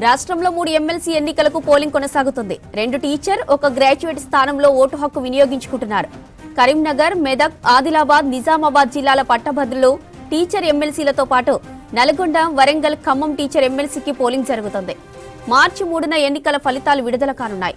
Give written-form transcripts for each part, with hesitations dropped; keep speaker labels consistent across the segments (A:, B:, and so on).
A: రాష్ట్రంలో 3 ఎమ్మెల్సీ ఎన్నికలకు పోలింగ్ కొనసాగుతుంది. 2 టీచర్, 1 గ్రాడ్యుయేట్ స్థానంలో ఓటు హక్కు వినియోగించుకుంటున్నారు. కరీంనగర్, మెదక్, ఆదిలాబాద్, నిజామాబాద్ జిల్లాల పట్టభద్రులు టీచర్ ఎమ్మెల్సీలతో పాటు నల్గొండ, వరంగల్, ఖమ్మం టీచర్ ఎమ్మెల్సీకి పోలింగ్ జరుగుతుంది. మార్చి 3న ఎన్నికల ఫలితాలు విడుదల కానున్నాయి.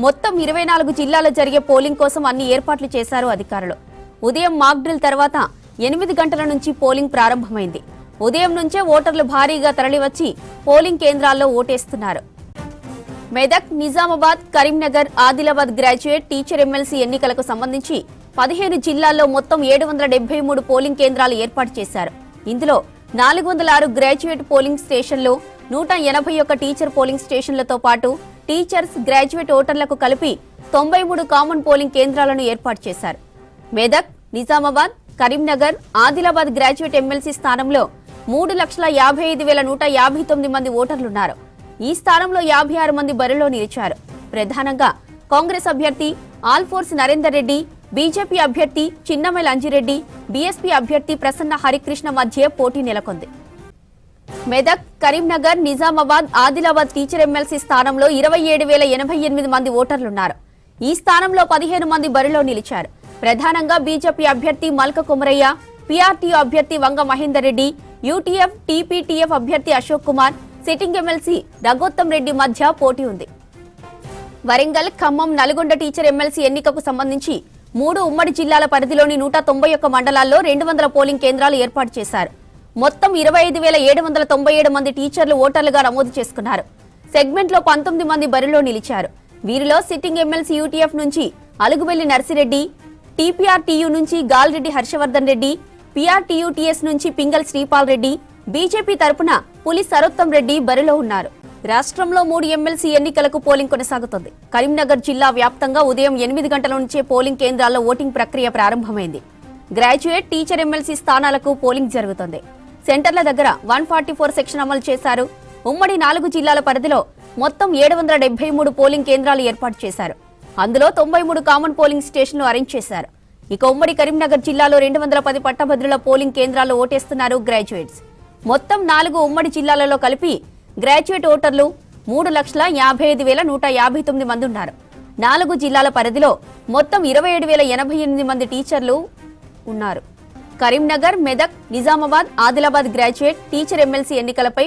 A: మొత్తం 24 జిల్లాల్లో జరిగే పోలింగ్ కోసం అన్ని ఏర్పాట్లు చేశారు అధికారులు. ఉదయం మాక్ డ్రిల్ తర్వాత 8 గంటల నుంచి పోలింగ్ ప్రారంభమైంది. ఉదయం నుంచే ఓటర్లు భారీగా తరలివచ్చి పోలింగ్ కేంద్రాల్లో ఓటేస్తున్నారు. Medak, Nizamabad, Karimnagar, Adilabad graduate, teacher MLC ఎన్నికలకు సంబంధించి 15 జిల్లాల్లో మొత్తం 773 పోలింగ్ కేంద్రాలు ఏర్పాటు చేశారు. ఇందులో 406 గ్రాడ్యుయేట్ పోలింగ్ స్టేషన్లు, 181 టీచర్ పోలింగ్ స్టేషన్లతో పాటు టీచర్స్, గ్రాడ్యుయేట్ ఓటర్లకు కలిపి 93 కామన్ పోలింగ్ కేంద్రాలను ఏర్పాటు చేశారు. మెదక్, నిజామాబాద్, కరీంనగర్, ఆదిలాబాద్ గ్రాడ్యుయేట్ ఎమ్మెల్సీ స్థానంలో 3,55,159 మంది ఓటర్లున్నారు. ఈ స్థానంలో 56 మంది బరిలో నిలిచారు. ప్రధానంగా కాంగ్రెస్ అభ్యర్థి ఆల్ఫోర్స్ నరేందర్ రెడ్డి, బీజేపీ అభ్యర్థి చిన్నమైల్ అంజిరెడ్డి, బీఎస్పీ అభ్యర్థి ప్రసన్న హరికృష్ణ మధ్య పోటీ నెలకొంది. మెదక్, కరీంనగర్, నిజామాబాద్, ఆదిలాబాద్ టీచర్ ఎమ్మెల్సీ స్థానంలో 27,088 మంది ఓటర్లున్నారు. ఈ స్థానంలో 15 మంది బరిలో నిలిచారు. ప్రధానంగా బీజేపీ అభ్యర్థి మల్క కుమరయ్య, పీఆర్టీయూ అభ్యర్థి వంగ మహేందర్ రెడ్డి, యూటీఎఫ్, టీపీటీఎఫ్ అభ్యర్థి అశోక్ కుమార్, సిట్టింగ్ ఎమ్మెల్సీ రఘోత్తం రెడ్డి మధ్య పోటీ ఉంది. వరంగల్, ఖమ్మం, నల్గొండ టీచర్ ఎమ్మెల్సీ ఎన్నికకు సంబంధించి 3 ఉమ్మడి జిల్లాల పరిధిలోని 191 మండలాల్లో 200 పోలింగ్ కేంద్రాలు ఏర్పాటు చేశారు. మొత్తం 25,797 మంది టీచర్లు ఓటర్లుగా నమోదు చేసుకున్నారు. సెగ్మెంట్లో 19 మంది బరిలో నిలిచారు. వీరిలో సిట్టింగ్ ఎమ్మెల్సీ యూటీఎఫ్ నుంచి అలుగుబెల్లి నర్సిరెడ్డి, టీపీఆర్టీయూ నుంచి గాల్రెడ్డి హర్షవర్ధన్ రెడ్డి, పీఆర్టీయూటీఎస్ నుంచి పింగల్ శ్రీపాల్ రెడ్డి, బీజేపీ తరపున పులి సరోత్తం రెడ్డి బరిలో ఉన్నారు. రాష్ట్రంలో 3 ఎమ్మెల్సీ ఎన్నికలకు పోలింగ్ కొనసాగుతుంది. కరీంనగర్ జిల్లా వ్యాప్తంగా ఉదయం 8 గంటల నుంచే పోలింగ్ కేంద్రాల్లో ఓటింగ్ ప్రక్రియ ప్రారంభమైంది. గ్రాడ్యుయేట్, టీచర్ ఎమ్మెల్సీ స్థానాలకు పోలింగ్ జరుగుతుంది. సెంటర్ల దగ్గర 144 సెక్షన్ అమలు చేశారు. ఉమ్మడి 4 జిల్లాల పరిధిలో మొత్తం 773 పోలింగ్ కేంద్రాలు ఏర్పాటు చేశారు. అందులో 93 కామన్ పోలింగ్ స్టేషన్లు అరేంజ్ చేశారు. ఇక ఉమ్మడి కరీంనగర్ జిల్లాలో 210 పట్టభద్రుల పోలింగ్ కేంద్రాల్లో ఓటేస్తున్నారు గ్రాడ్యుయేట్స్. మొత్తం 4 ఉమ్మడి జిల్లాలలో కలిపి గ్రాడ్యుయేట్ ఓటర్లు 3,55,159 మంది ఉన్నారు. 4 జిల్లాల పరిధిలో మొత్తం 27,088 మంది టీచర్లు ఉన్నారు. Karimnagar, Medak, Nizamabad, Adilabad graduate, teacher MLC ఎన్నికలపై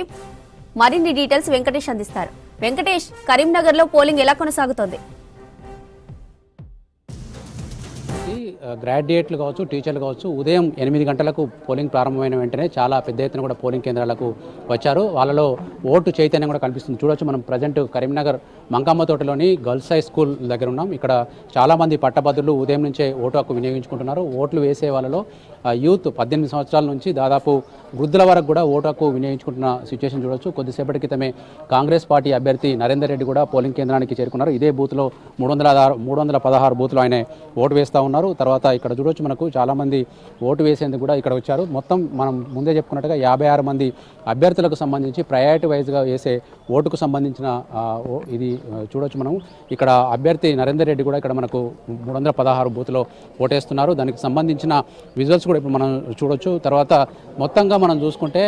A: మరిన్ని డీటెయిల్స్ వెంకటేష్ అందిస్తారు. వెంకటేష్, కరీంనగర్లో పోలింగ్ ఎలా కొనసాగుతోంది?
B: గ్రాడ్యుయేట్లు కావచ్చు, టీచర్లు కావచ్చు, ఉదయం 8 గంటలకు పోలింగ్ ప్రారంభమైన వెంటనే చాలా పెద్ద ఎత్తున కూడా పోలింగ్ కేంద్రాలకు వచ్చారు. వాళ్ళలో ఓటు చైతన్యం కూడా కనిపిస్తుంది. చూడొచ్చు, మనం ప్రజెంట్ కరీంనగర్ మంకమ్మ తోటలోని గర్ల్స్ హై స్కూల్ దగ్గర ఉన్నాం. ఇక్కడ చాలామంది పట్టభద్రులు ఉదయం నుంచే ఓటు హక్కు వినియోగించుకుంటున్నారు. ఓట్లు వేసే వాళ్ళలో యూత్ 18 సంవత్సరాల నుంచి దాదాపు వృద్ధుల వరకు కూడా ఓటు హక్కు వినియోగించుకుంటున్న సిచ్యువేషన్ చూడొచ్చు. కొద్దిసేపటి క్రితమే కాంగ్రెస్ పార్టీ అభ్యర్థి నరేందర్ రెడ్డి కూడా పోలింగ్ కేంద్రానికి చేరుకున్నారు. ఇదే బూత్లో 316 బూత్లో ఆయన ఓటు వేస్తూ ఉన్నారు. తర్వాత ఇక్కడ చూడొచ్చు, మనకు చాలామంది ఓటు వేసేందుకు కూడా ఇక్కడ వచ్చారు. మొత్తం మనం ముందే చెప్పుకున్నట్టుగా 56 మంది అభ్యర్థులకు సంబంధించి ప్రయారిటీ వైజ్గా వేసే ఓటుకు సంబంధించిన ఇది చూడొచ్చు. మనం ఇక్కడ అభ్యర్థి నరేందర్ రెడ్డి కూడా ఇక్కడ మనకు 316 బూత్లో ఓటేస్తున్నారు. దానికి సంబంధించిన విజువల్స్ కూడా ఇప్పుడు మనం చూడొచ్చు. తర్వాత మొత్తంగా మనం చూసుకుంటే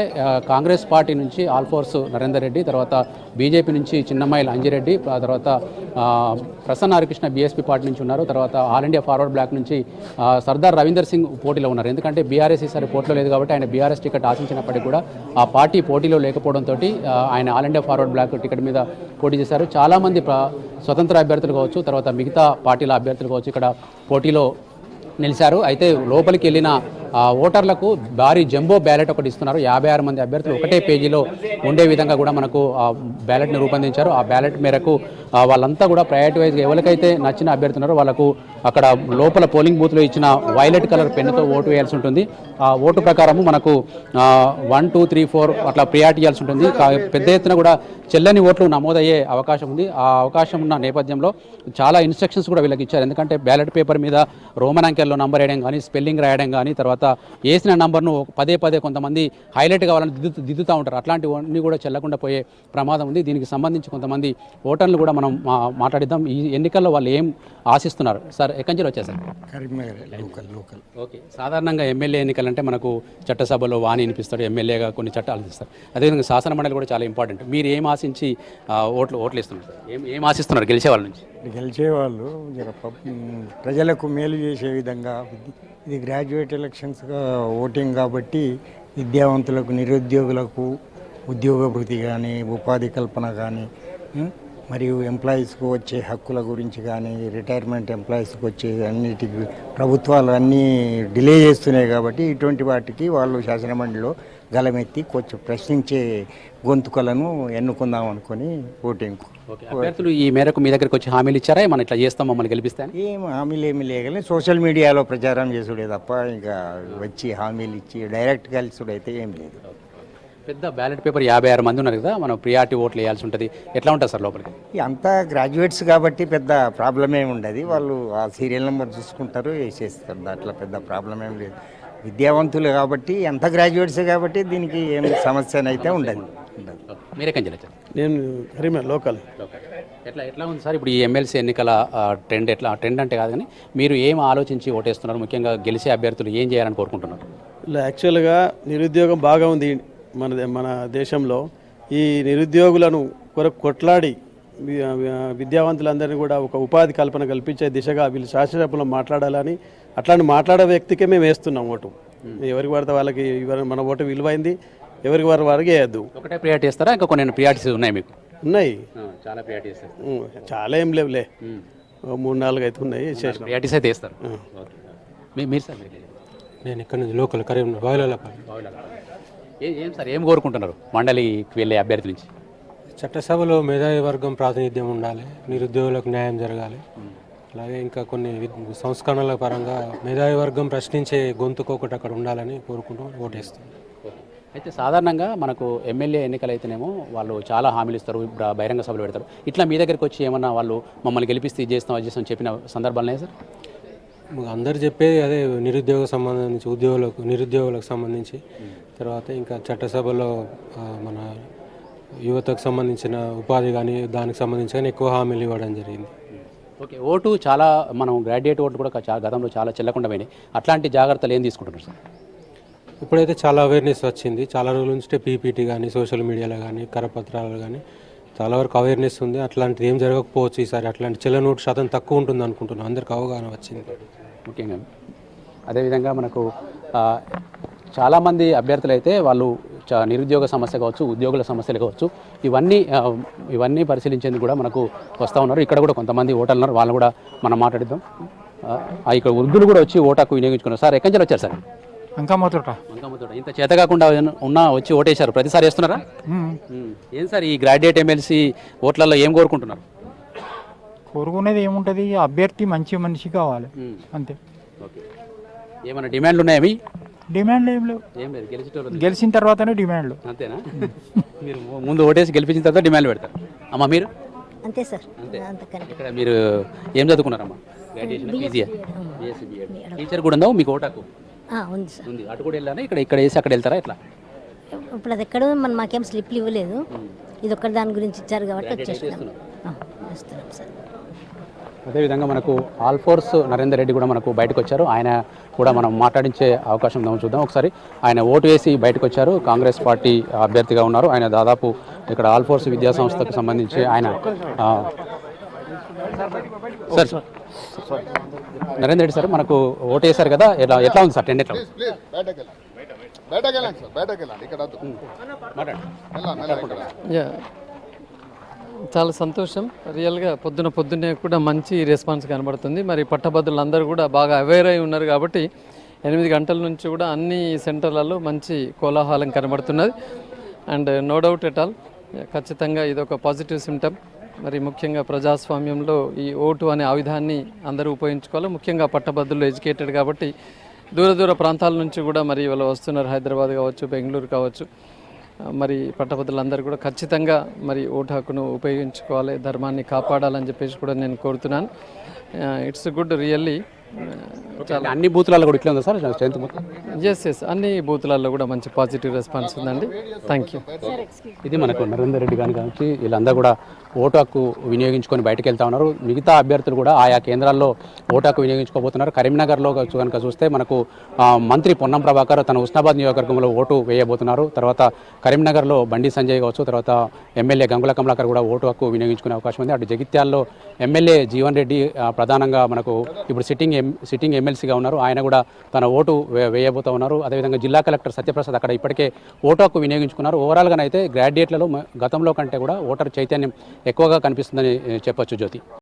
B: కాంగ్రెస్ పార్టీ నుంచి ఆల్ఫోర్స్ నరేందర్ రెడ్డి, తర్వాత బీజేపీ నుంచి చిన్నమైల్ అంజిరెడ్డి, తర్వాత ప్రసన్న హరికృష్ణ బీఎస్పీ పార్టీ నుంచి ఉన్నారు. తర్వాత ఆల్ ఇండియా ఫార్వర్డ్ బ్లాక్ నుంచి సర్దార్ రవీందర్ సింగ్ పోటీలో ఉన్నారు. ఎందుకంటే బీఆర్ఎస్ ఈసారి పోటీలో లేదు కాబట్టి ఆయన బీఆర్ఎస్ టికెట్ ఆశించినప్పటికీ కూడా ఆ పార్టీ పోటీలో లేకపోవడంతో ఆయన ఆల్ ఇండియా ఫార్వర్డ్ బ్లాక్ టికెట్ మీద పోటీ చేశారు. చాలామంది స్వతంత్ర అభ్యర్థులు కావచ్చు, తర్వాత మిగతా పార్టీల అభ్యర్థులు కావచ్చు ఇక్కడ పోటీలో నిలిచారు. అయితే లోపలికి వెళ్ళిన ఓటర్లకు భారీ జంబో బ్యాలెట్ ఒకటి ఇస్తున్నారు. 56 మంది అభ్యర్థులు ఒకటే పేజీలో ఉండే విధంగా కూడా మనకు ఆ బ్యాలెట్ని రూపొందించారు. ఆ బ్యాలెట్ మేరకు వాళ్ళంతా కూడా ప్రయారిటీ వైజ్గా ఎవరికైతే నచ్చిన అభ్యర్థున్నారో వాళ్ళకు అక్కడ లోపల పోలింగ్ బూత్లో ఇచ్చిన వైలెట్ కలర్ పెన్నుతో ఓటు వేయాల్సి ఉంటుంది. ఆ ఓటు ప్రకారము మనకు 1, 2, 3, 4 అట్లా ప్రియారిటీ ఇవ్వాల్సి ఉంటుంది. పెద్ద ఎత్తున కూడా చెల్లని ఓట్లు నమోదయ్యే అవకాశం ఉంది. ఆ అవకాశం ఉన్న నేపథ్యంలో చాలా ఇన్స్ట్రక్షన్స్ కూడా వీళ్ళకి ఇచ్చారు. ఎందుకంటే బ్యాలెట్ పేపర్ మీద రోమన్ అంకెల్లో నంబర్ వేయడం కానీ, స్పెల్లింగ్ రాయడం కానీ, తర్వాత వేసిన నంబర్ను పదే కొంతమంది హైలైట్ కావాలని దిద్దుతూ ఉంటారు. అట్లాంటివన్నీ కూడా చెల్లకుండా పోయే ప్రమాదం ఉంది. దీనికి సంబంధించి కొంతమంది ఓటర్లు కూడా మనం మాట్లాడిద్దాం. ఈ ఎన్నికల్లో వాళ్ళు ఏం ఆశిస్తున్నారు. సార్ ఎక్కడి నుంచి వచ్చారు?
C: కరీంనగర్ లోకల్.
B: ఓకే, సాధారణంగా ఎమ్మెల్యే ఎన్నికలంటే మనకు చట్టసభలో వాణి వినిపిస్తాడు, ఎమ్మెల్యేగా కొన్ని చట్టాలు ఇస్తారు. అదేవిధంగా శాసన మండలి కూడా చాలా ఇంపార్టెంట్. మీరు ఏం ఆశించి ఓట్లు ఇస్తున్నారు? ఏం ఆశిస్తున్నారు గెలిచే వాళ్ళ నుంచి?
C: గెలిచేవాళ్ళు ప్రజలకు మేలు చేసే విధంగా, ఇది గ్రాడ్యుయేట్ ఎలక్షన్స్గా ఓటింగ్ కాబట్టి విద్యావంతులకు, నిరుద్యోగులకు ఉద్యోగ భృతి కానీ, ఉపాధి కల్పన కానీ, మరియు ఎంప్లాయీస్కు వచ్చే హక్కుల గురించి కానీ, రిటైర్మెంట్ ఎంప్లాయీస్కి వచ్చే అన్నిటికి ప్రభుత్వాలు అన్నీ డిలే చేస్తున్నాయి కాబట్టి ఇటువంటి వాటికి వాళ్ళు శాసనమండలిలో గలమెత్తి కొంచెం ప్రశ్నించే గొంతుకలను ఎన్నుకుందాం అనుకుని ఓటింగ్.
B: అభ్యర్థులు ఈ మేరకు మీ దగ్గరికి వచ్చి హామీలు ఇచ్చారా? మనం ఇట్లా చేస్తాం, మమ్మల్ని గెలిపిస్తాను?
C: ఏం హామీలు ఏమి లేకనే సోషల్ మీడియాలో ప్రచారం చేసుడే తప్ప ఇంకా వచ్చి హామీలు ఇచ్చి డైరెక్ట్ కలిసుడు అయితే ఏం లేదు.
B: పెద్ద బ్యాలెట్ పేపర్ 56 మంది ఉన్నారు కదా, మనం ప్రియారిటీ ఓట్లు వేయాల్సి ఉంటుంది. ఎట్లా ఉంటుంది సార్ లోపలికి?
C: అంతా గ్రాడ్యుయేట్స్ కాబట్టి పెద్ద ప్రాబ్లం ఏమి ఉండదు. వాళ్ళు ఆ సీరియల్ నెంబర్ చూసుకుంటారు, వేసేస్తారు. దాంట్లో పెద్ద ప్రాబ్లం ఏం లేదు. విద్యావంతులు కాబట్టి అంత గ్రాడ్యుయేట్సే కాబట్టి దీనికి ఏం సమస్యనైతే ఉండదు.
B: మీరెక్కడి నుంచి వచ్చారు?
D: నేను కరీంనగర్ లోకల్.
B: ఎట్లా ఉంది సార్ ఇప్పుడు ఈ ఎమ్మెల్సీ ఎన్నికల ట్రెండ్? ట్రెండ్ అంటే కాదు కానీ మీరు ఏం ఆలోచించి ఓటేస్తున్నారు? ముఖ్యంగా గెలిచే అభ్యర్థులు ఏం చేయాలని కోరుకుంటున్నారు?
D: యాక్చువల్గా నిరుద్యోగం బాగా ఉంది మన దేశంలో. ఈ నిరుద్యోగులను కొట్లాడి విద్యావంతులందరినీ కూడా ఒక ఉపాధి కల్పన కల్పించే దిశగా వీళ్ళు శాసనసభలో మాట్లాడాలని, అట్లాంటి మాట్లాడే వ్యక్తికే మేము వేస్తున్నాం ఓటు. ఎవరికి పడితే వాళ్ళకి మన ఓటు విలువైంది, ఎవరికి వారికి వేయద్దు.
B: ఒకటే ప్రియారిటీ ఇస్తారా? ఇంకా కొన్ని ప్రియారిటీస్ ఉన్నాయి మీకు?
D: ఉన్నాయి,
B: చాలా ప్రియారిటీస్.
D: చాలా ఏం లేవులే, 3-4 అయితే ఉన్నాయి.
B: ప్రియారిటీస్ అయితే ఇస్తారు. మీరు సార్?
E: నేను ఇక్కడ నుంచి లోకల్ కరీంనగర్ బావిలపల్లి.
B: ఏం సార్ ఏం కోరుకుంటున్నారు మండలికి వెళ్ళే అభ్యర్థి నుంచి?
E: చట్టసభలో మేధావి వర్గం ప్రాతినిధ్యం ఉండాలి, నిరుద్యోగులకు న్యాయం జరగాలి. అలాగే ఇంకా కొన్ని సంస్కరణల పరంగా మేధావి వర్గం ప్రశ్నించే గొంతుకు ఒకటి అక్కడ ఉండాలని కోరుకుంటూ ఓటేస్తాను.
B: అయితే సాధారణంగా మనకు ఎమ్మెల్యే ఎన్నికలు అయితేనేమో వాళ్ళు చాలా హామీలు ఇస్తారు, బహిరంగ సభలు పెడతారు. ఇట్లా మీ దగ్గరికి వచ్చి ఏమన్నా వాళ్ళు మమ్మల్ని గెలిపిస్తే ఇది చేస్తాం, అది చేస్తాం చెప్పిన సందర్భాలు సార్?
E: అందరు చెప్పేది అదే, నిరుద్యోగులకు సంబంధించి. తర్వాత ఇంకా చట్టసభలో మన యువతకు సంబంధించిన ఉపాధి కానీ దానికి సంబంధించి కానీ ఎక్కువ హామీలు ఇవ్వడం జరిగింది.
B: ఓకే, ఓటు చాలా మనం గ్రాడ్యుయేట్ ఓట్లు కూడా గతంలో చాలా చెల్లకుండా పోయినాయి. అట్లాంటి జాగ్రత్తలు ఏం తీసుకుంటున్నారు సార్?
E: ఇప్పుడైతే చాలా అవేర్నెస్ వచ్చింది. చాలా రోజుల నుంచి పీపీటీ కానీ, సోషల్ మీడియాలో కానీ, కరపత్రాలు కానీ చాలా వరకు అవేర్నెస్ ఉంది. అట్లాంటిది ఏం జరగకపోవచ్చు ఈసారి. అట్లాంటి చెల్లనోటు శాతం తక్కువ ఉంటుంది అనుకుంటున్నాను. అందరికి అవగాహన వచ్చింది
B: ముఖ్యంగా. అదేవిధంగా మనకు చాలామంది అభ్యర్థులు అయితే వాళ్ళు నిరుద్యోగ సమస్య కావచ్చు, ఉద్యోగుల సమస్యలు కావచ్చు, ఇవన్నీ పరిశీలించేందుకు కూడా మనకు వస్తూ ఉన్నారు. ఇక్కడ కూడా కొంతమంది ఓటర్లు ఉన్నారు, వాళ్ళని కూడా మనం మాట్లాడిద్దాం. ఇక్కడ వృద్ధులు కూడా వచ్చి ఓటాకు వినియోగించుకున్నారు. సార్ ఎక్కడి నుంచి వచ్చారు సార్?
C: మంకమ్మతోట.
B: ఇంత చేత కాకుండా వచ్చి ఓటేశారు, ప్రతిసారి వేస్తున్నారా? ఏం సార్ ఈ గ్రాడ్యుయేట్ ఎమ్మెల్సీ ఓట్లలో ఏం కోరుకుంటున్నారు?
F: కోరుకునేది ఏముంటుంది, అభ్యర్థి మంచి మనిషి కావాలి అంతే.
B: ఓకే, ఏమైనా డిమాండ్లు ఉన్నాయా?
F: డిమాండ్లు ఏం లేవు, గెలిచిన తర్వాతనే డిమాండ్లు.
B: అంతేనా? మీరు ముందు ఓటేసి గెలిపించిన తర్వాత డిమాండ్లు పెడతారు. అమ్మా మీరు?
G: అంతే సార్.
B: ఇక్కడ మీరు ఏం చదువుకున్నారమ్మా? గ్రాడ్యుయేషన్, పీజీయా? టీచర్ కూడా ఉందా మీకు ఓటాకు?
G: ఉంది సార్.
B: ఉంది. అటు కూడా వెళ్ళారా? ఇక్కడ వేసి అక్కడ వెళ్తారా? ఎట్లా?
G: ఇప్పుడు అది ఎక్కడ మాకేం స్లిప్లు ఇవ్వలేదు, ఇది ఒక్కటి దాని గురించి ఇచ్చారు కాబట్టి వచ్చేస్తున్నాం సార్.
B: అదేవిధంగా మనకు ఆల్ఫోర్స్ నరేందర్ రెడ్డి కూడా మనకు బయటకు వచ్చారు. ఆయన కూడా మనం మాట్లాడించే అవకాశం ఉందాం, చూద్దాం ఒకసారి. ఆయన ఓటు వేసి బయటకు వచ్చారు, కాంగ్రెస్ పార్టీ అభ్యర్థిగా ఉన్నారు. ఆయన దాదాపు ఇక్కడ ఆల్ఫోర్స్ విద్యా సంస్థకు సంబంధించి ఆయన సార్ నరేందర్ రెడ్డి సార్ మనకు ఓటు వేశారు కదా, ఎట్లా ఉంది సార్ ట్రెండ్? ఎట్లా
H: చాలా సంతోషం. రియల్గా పొద్దున్నే కూడా మంచి రెస్పాన్స్ కనబడుతుంది. మరి పట్టభద్రులు అందరూ కూడా బాగా అవేర్ అయి ఉన్నారు కాబట్టి 8 గంటల నుంచి కూడా అన్ని సెంటర్లలో మంచి కోలాహలం కనబడుతున్నది. And no doubt at all, ఖచ్చితంగా ఇది ఒక పాజిటివ్ సిమ్టమ్. మరి ముఖ్యంగా ప్రజాస్వామ్యంలో ఈ ఓటు అనే ఆయుధాన్ని అందరూ ఉపయోగించుకోవాలి. ముఖ్యంగా పట్టభద్రులు ఎడ్యుకేటెడ్ కాబట్టి దూర ప్రాంతాల నుంచి కూడా మరి వాళ్ళు వస్తున్నారు. హైదరాబాద్ కావచ్చు, బెంగళూరు కావచ్చు. మరి పట్టభద్రులందరూ కూడా ఖచ్చితంగా మరి ఓటు హక్కును ఉపయోగించుకోవాలి, ధర్మాన్ని కాపాడాలని చెప్పేసి కూడా నేను కోరుతున్నాను. ఇట్స్ గుడ్ రియల్లీ
B: అన్ని బూత్లలో కూడా ఇట్లా ఉందా సార్ స్ట్రెంత్ మొత్తం?
H: ఎస్ అన్ని బూత్లలో కూడా మంచి పాజిటివ్ రెస్పాన్స్ ఉందండి. Thank you.
B: ఇది మనకు నరేందర్ రెడ్డి గారి గురించి వీళ్ళందరూ కూడా ఓటు హక్కు వినియోగించుకొని బయటకు వెళ్తా ఉన్నారు. మిగతా అభ్యర్థులు కూడా ఆయా కేంద్రాల్లో ఓటు హక్కు వినియోగించుకోబోతున్నారు. కరీంనగర్లో కనుక చూస్తే మనకు మంత్రి పొన్నం ప్రభాకర్ తన హుస్నాబాద్ నియోజకవర్గంలో ఓటు వేయబోతున్నారు. తర్వాత కరీంనగర్లో బండి సంజయ్ కావచ్చు, తర్వాత ఎమ్మెల్యే గంగుల కమలాకర్ కూడా ఓటు హక్కు వినియోగించుకునే అవకాశం ఉంది. అటు జగిత్యాల్లో ఎమ్మెల్యే జీవన్ రెడ్డి ప్రధానంగా మనకు ఇప్పుడు సిట్టింగ్ ఎమ్మెల్సీగా ఉన్నారు. ఆయన కూడా తన ఓటు వేయబోతూ ఉన్నారు. అదేవిధంగా జిల్లా కలెక్టర్ సత్యప్రసాద్ అక్కడ ఇప్పటికే ఓటు హక్కు వినియోగించుకున్నారు. ఓవరాల్గానైతే గ్రాడ్యుయేట్లలో గతంలో కంటే కూడా ఓటర్ చైతన్యం ఎక్కువగా కనిపిస్తుందని చెప్పొచ్చు జ్యోతి.